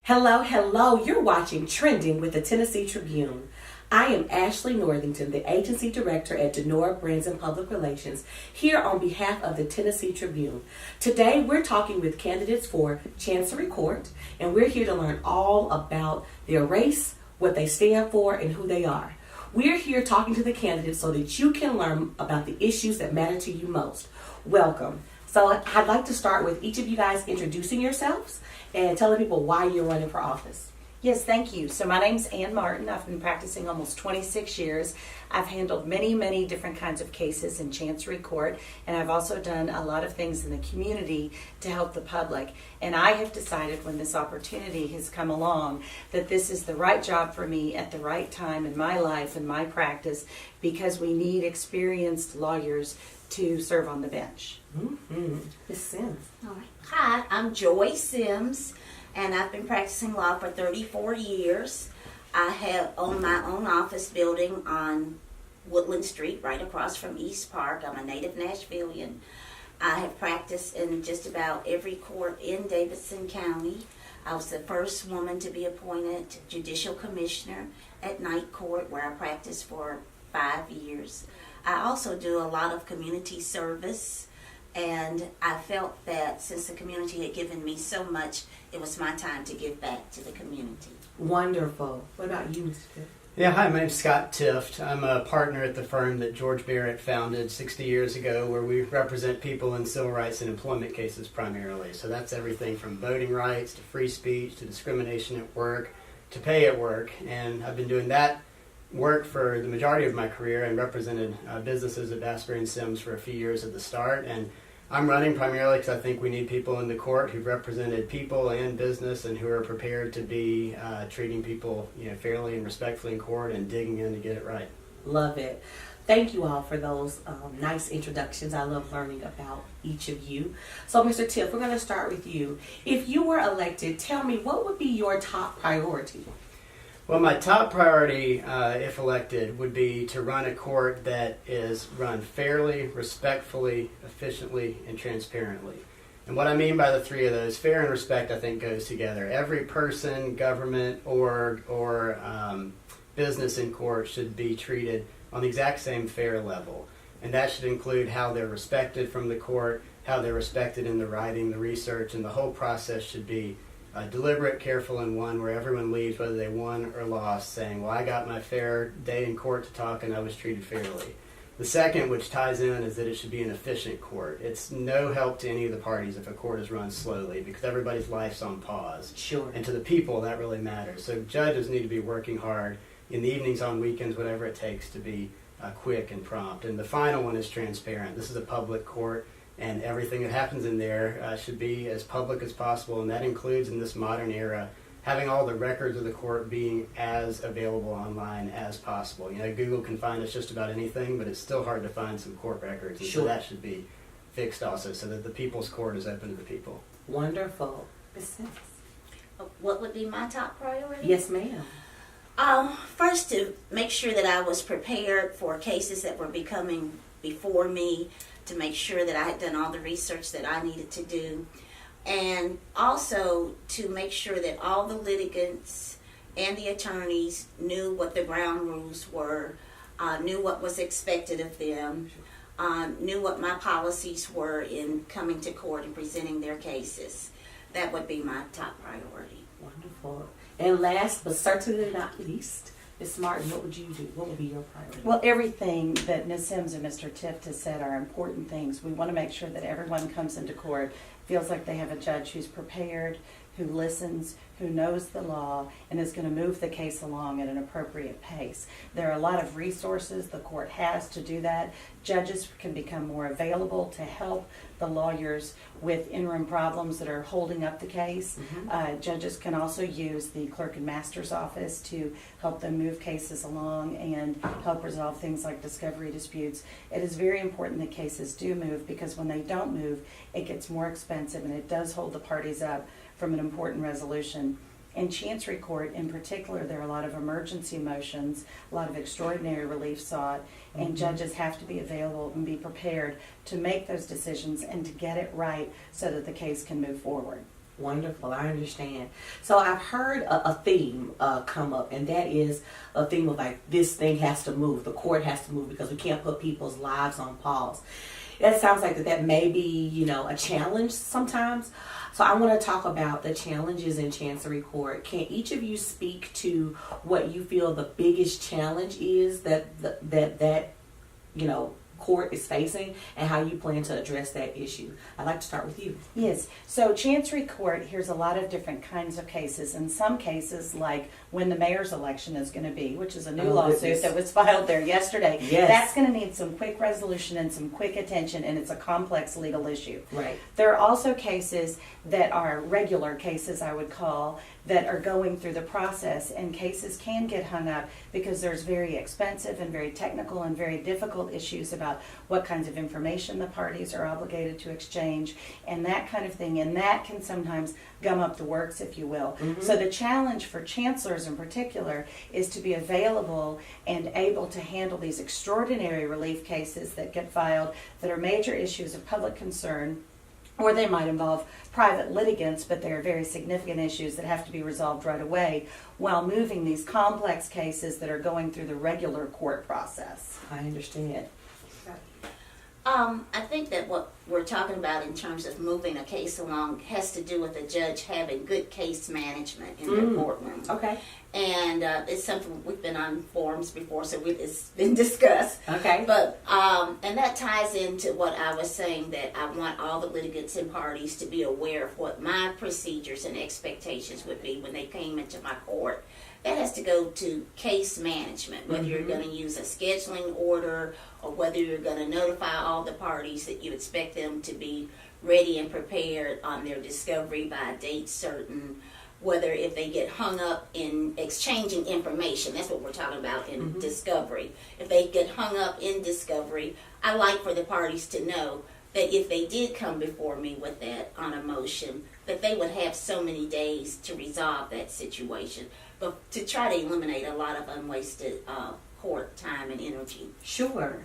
Hello, you're watching Trending with the Tennessee Tribune. I am Ashley Northington, the Agency Director at DENOR Brands and Public Relations, here on behalf of the Tennessee Tribune. Today we're talking with candidates for Chancery Court, and we're here to learn all about their race, what they stand for, and who they are. We're here talking to the candidates so that you can learn about the issues that matter to you most. Welcome. So I'd like to start with each of you guys introducing yourselves and telling people why you're running for office. Yes, thank you. So my name's Ann Martin. I've been practicing almost 26 years. I've handled many different kinds of cases in Chancery Court, and I've also done a lot of things in the community to help the public. And I have decided when this opportunity has come along that this is the right job for me at the right time in my life and my practice, because we need experienced lawyers to serve on the bench. Ms. Sims. All right. Hi, I'm Joy Sims, and I've been practicing law for 34 years. I have owned my own office building on Woodland Street, right across from East Park. I'm a native Nashvilleian. I have practiced in just about every court in Davidson County. I was the first woman to be appointed judicial commissioner at Night Court, where I practiced for 5 years. I also do a lot of community service, and I felt that since the community had given me so much, it was my time to give back to the community. Wonderful. What about you, Mr. Tift? Yeah, hi, my name's Scott Tift. I'm a partner at the firm that George Barrett founded 60 years ago, where we represent people in civil rights and employment cases primarily. So that's everything from voting rights to free speech to discrimination at work to pay at work. And I've been doing that work for the majority of my career and represented businesses at Asbury and Sims for a few years at the start. And I'm running primarily because I think we need people in the court who've represented people and business and who are prepared to be treating people, fairly and respectfully in court and digging in to get it right. Love it. Thank you all for those nice introductions. I love learning about each of you. So, Mr. Tift, we're going to start with you. If you were elected, tell me, what would be your top priority? Well, my top priority, if elected, would be to run a court that is run fairly, respectfully, efficiently, and transparently. And what I mean by the three of those, fair and respect, I think goes together. Every person, government, or business in court should be treated on the exact same fair level. And that should include how they're respected from the court, how they're respected in the writing, the research, and the whole process should be deliberate, careful, and one where everyone leaves, whether they won or lost, saying, well, I got my fair day in court to talk and I was treated fairly. The second, which ties in, is that it should be an efficient court. It's no help to any of the parties if a court is run slowly, because everybody's life's on pause. Sure. And to the people, that really matters. So judges need to be working hard in the evenings, on weekends, whatever it takes to be quick and prompt. And the final one is transparent. This is a public court, and everything that happens in there should be as public as possible, and that includes, in this modern era, having all the records of the court being as available online as possible. Google can find us just about anything, but it's still hard to find some court records, and so that should be fixed also, so that the people's court is open to the people. Wonderful. Ms. Sims. What would be my top priority? Yes, ma'am. First, to make sure that I was prepared for cases that were becoming before me, to make sure that I had done all the research that I needed to do, and also to make sure that all the litigants and the attorneys knew what the ground rules were, knew what was expected of them, knew what my policies were in coming to court and presenting their cases. That would be my top priority. Wonderful. And last but certainly not least, Ms. Martin, what would you do? What would be your priority? Well, everything that Ms. Sims and Mr. Tift has said are important things. We want to make sure that everyone comes into court, feels like they have a judge who's prepared, who listens, who knows the law, and is going to move the case along at an appropriate pace. There are a lot of resources the court has to do that. Judges can become more available to help the lawyers with interim problems that are holding up the case. Judges can also use the clerk and master's office to help them move cases along and help resolve things like discovery disputes. It is very important that cases do move, because when they don't move, it gets more expensive, and it does hold the parties up from an important resolution. In Chancery Court in particular, there are a lot of emergency motions, a lot of extraordinary relief sought, and judges have to be available and be prepared to make those decisions and to get it right so that the case can move forward. Wonderful, I understand. So I've heard a theme come up, and that is a theme of like this thing has to move, the court has to move because we can't put people's lives on pause. That sounds like that may be, a challenge sometimes. So I want to talk about the challenges in Chancery Court. Can each of you speak to what you feel the biggest challenge is that court is facing and how you plan to address that issue? I'd like to start with you. Yes. So Chancery Court hears a lot of different kinds of cases. In some cases, like when the mayor's election is going to be, which is a new lawsuit that was filed there yesterday, Yes. That's going to need some quick resolution and some quick attention, and it's a complex legal issue. Right. There are also cases that are regular cases, I would call, that are going through the process, and cases can get hung up because there's very expensive and very technical and very difficult issues about what kinds of information the parties are obligated to exchange and that kind of thing, and that can sometimes gum up the works, if you will. Mm-hmm. So the challenge for chancellors in particular is to be available and able to handle these extraordinary relief cases that get filed that are major issues of public concern, or they might involve private litigants, but they're very significant issues that have to be resolved right away, while moving these complex cases that are going through the regular court process. I understand. I think that what we're talking about in terms of moving a case along has to do with the judge having good case management in their courtroom. Okay. And it's something we've been on forums before, so it's been discussed. Okay. But and that ties into what I was saying, that I want all the litigants and parties to be aware of what my procedures and expectations would be when they came into my court. That has to go to case management, whether you're going to use a scheduling order or whether you're going to notify all the parties that you expect them to be ready and prepared on their discovery by a date certain, whether if they get hung up in exchanging information, that's what we're talking about in discovery. If they get hung up in discovery, I like for the parties to know that if they did come before me with that on a motion, that they would have so many days to resolve that situation, but to try to eliminate a lot of unwasted court time and energy. Sure.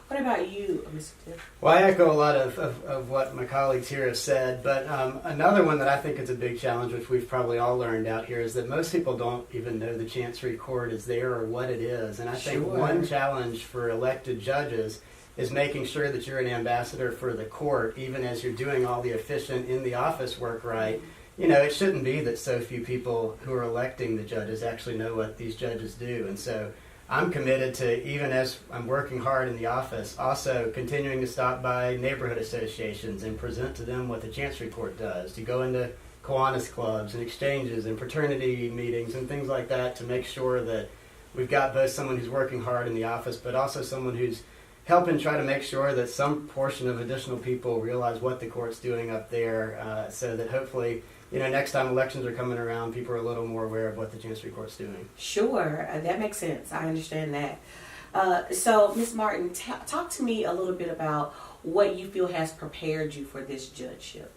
What about you, Mr. Tift? Well, I echo a lot of what my colleagues here have said, but another one that I think is a big challenge, which we've probably all learned out here, is that most people don't even know the Chancery Court is there or what it is. And I think one challenge for elected judges is making sure that you're an ambassador for the court, even as you're doing all the efficient in-the-office work right. It shouldn't be that so few people who are electing the judges actually know what these judges do. And so I'm committed to, even as I'm working hard in the office, also continuing to stop by neighborhood associations and present to them what the Chancery Court does, to go into Kiwanis clubs and exchanges and fraternity meetings and things like that to make sure that we've got both someone who's working hard in the office, but also someone who's helping try to make sure that some portion of additional people realize what the court's doing up there, so that hopefully, next time elections are coming around, people are a little more aware of what the Chancery Court's doing. Sure, that makes sense. I understand that. So, Ms. Martin, talk to me a little bit about what you feel has prepared you for this judgeship.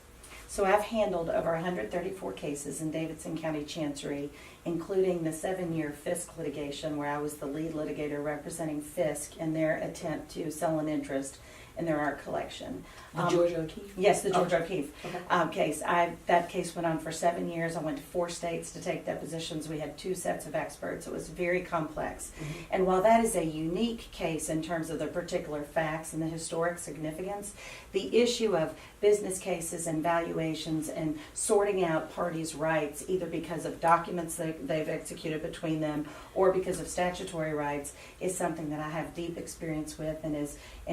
So I've handled over 134 cases in Davidson County Chancery, including the 7-year Fisk litigation where I was the lead litigator representing Fisk in their attempt to sell an interest in their art collection. The Georgia O'Keeffe? Yes, the Georgia O'Keeffe Okay. case. That case went on for 7 years. I went to 4 states to take depositions. We had 2 sets of experts. It was very complex. And while that is a unique case in terms of the particular facts and the historic significance, the issue of business cases and valuations and sorting out parties' rights, either because of documents that they've executed between them or because of statutory rights, is something that I have deep experience with and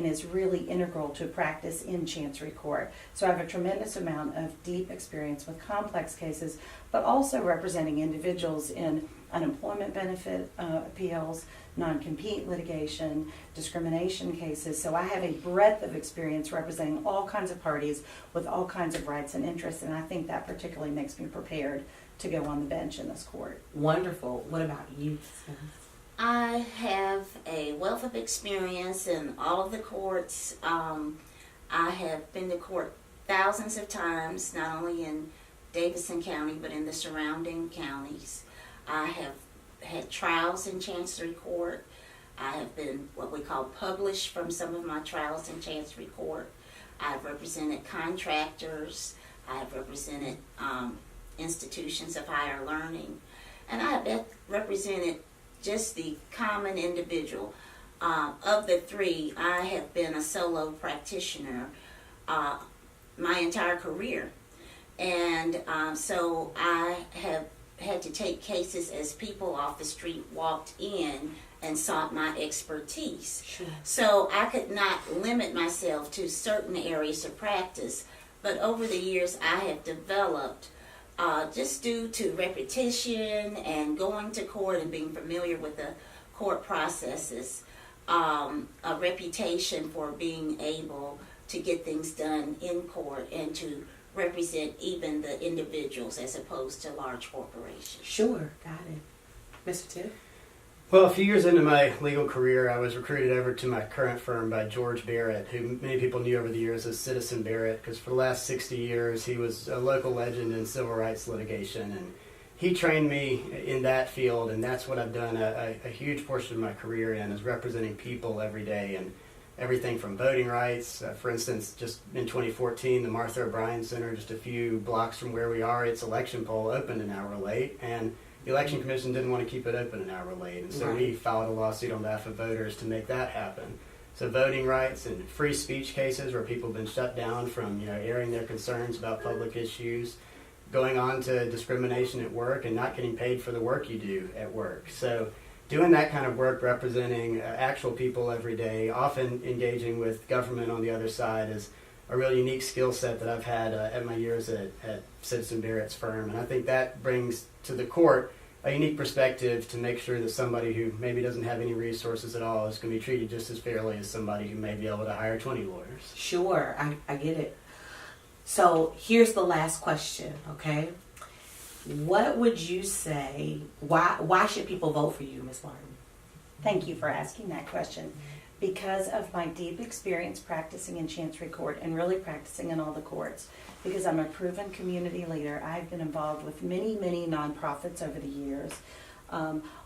is really integral to practice in Chancery Court. So I have a tremendous amount of deep experience with complex cases, but also representing individuals in unemployment benefit appeals, non-compete litigation, discrimination cases. So I have a breadth of experience representing all kinds of parties with all kinds of rights and interests, and I think that particularly makes me prepared to go on the bench in this court. Wonderful. What about you? I have a wealth of experience in all of the courts. I have been to court thousands of times, not only in Davidson County, but in the surrounding counties. I have had trials in Chancery Court. I have been what we call published from some of my trials in Chancery Court. I've represented contractors. I have represented institutions of higher learning, and I have represented just the common individual. Of the three, I have been a solo practitioner my entire career. And so I have had to take cases as people off the street walked in and sought my expertise. Sure. So I could not limit myself to certain areas of practice. But over the years, I have developed, just due to repetition and going to court and being familiar with the court processes, a reputation for being able to get things done in court and to represent even the individuals as opposed to large corporations. Sure, got it. Mr. Tift? Well, a few years into my legal career, I was recruited over to my current firm by George Barrett, who many people knew over the years as Citizen Barrett, because for the last 60 years he was a local legend in civil rights litigation, and he trained me in that field, and that's what I've done a huge portion of my career in, is representing people every day, and everything from voting rights. For instance, just in 2014, the Martha O'Brien Center, just a few blocks from where we are, its election poll opened an hour late, and the Election Commission didn't want to keep it open an hour late, and so we filed a lawsuit on behalf of voters to make that happen. So voting rights and free speech cases where people have been shut down from airing their concerns about public issues, going on to discrimination at work and not getting paid for the work you do at work. So doing that kind of work, representing actual people every day, often engaging with government on the other side, is a really unique skill set that I've had at my years at Citizen Barrett's firm. And I think that brings to the court a unique perspective to make sure that somebody who maybe doesn't have any resources at all is going to be treated just as fairly as somebody who may be able to hire 20 lawyers. Sure, I get it. So here's the last question, okay? What would you say, why should people vote for you, Ms. Martin? Thank you for asking that question. Because of my deep experience practicing in Chancery Court and really practicing in all the courts, because I'm a proven community leader, I've been involved with many, many nonprofits over the years.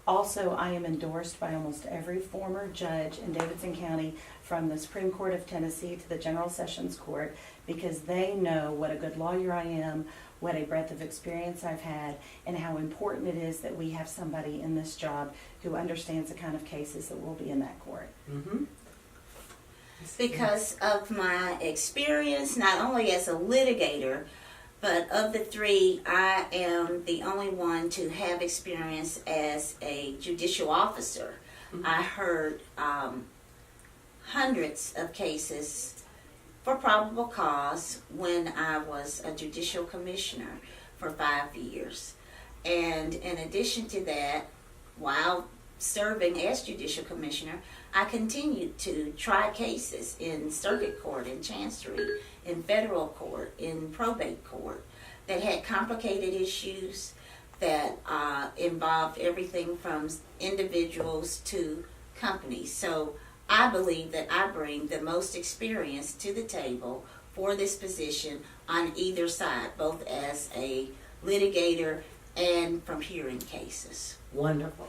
Also, I am endorsed by almost every former judge in Davidson County, from the Supreme Court of Tennessee to the General Sessions Court, because they know what a good lawyer I am, what a breadth of experience I've had, and how important it is that we have somebody in this job who understands the kind of cases that will be in that court. Mm-hmm. Because of my experience, not only as a litigator, but of the three, I am the only one to have experience as a judicial officer. Mm-hmm. I heard hundreds of cases for probable cause when I was a judicial commissioner for 5 years. And in addition to that, while serving as judicial commissioner, I continued to try cases in circuit court, in chancery, in federal court, in probate court, that had complicated issues that involved everything from individuals to companies. So I believe that I bring the most experience to the table for this position on either side, both as a litigator and from hearing cases. Wonderful.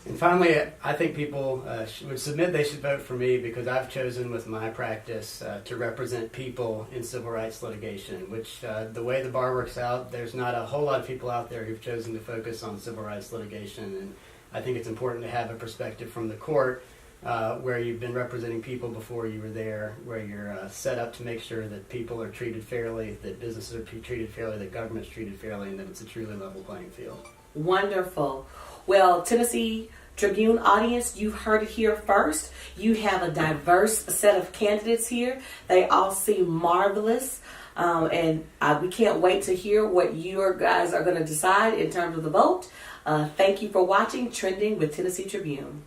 And finally, I think people would submit they should vote for me because I've chosen with my practice to represent people in civil rights litigation, which the way the bar works out, there's not a whole lot of people out there who've chosen to focus on civil rights litigation. And I think it's important to have a perspective from the court where you've been representing people before you were there, where you're set up to make sure that people are treated fairly, that businesses are treated fairly, that government's treated fairly, and that it's a truly level playing field. Wonderful. Well, Tennessee Tribune audience, you've heard it here first. You have a diverse set of candidates here. They all seem marvelous. And we can't wait to hear what you guys are going to decide in terms of the vote. Thank you for watching Trending with Tennessee Tribune.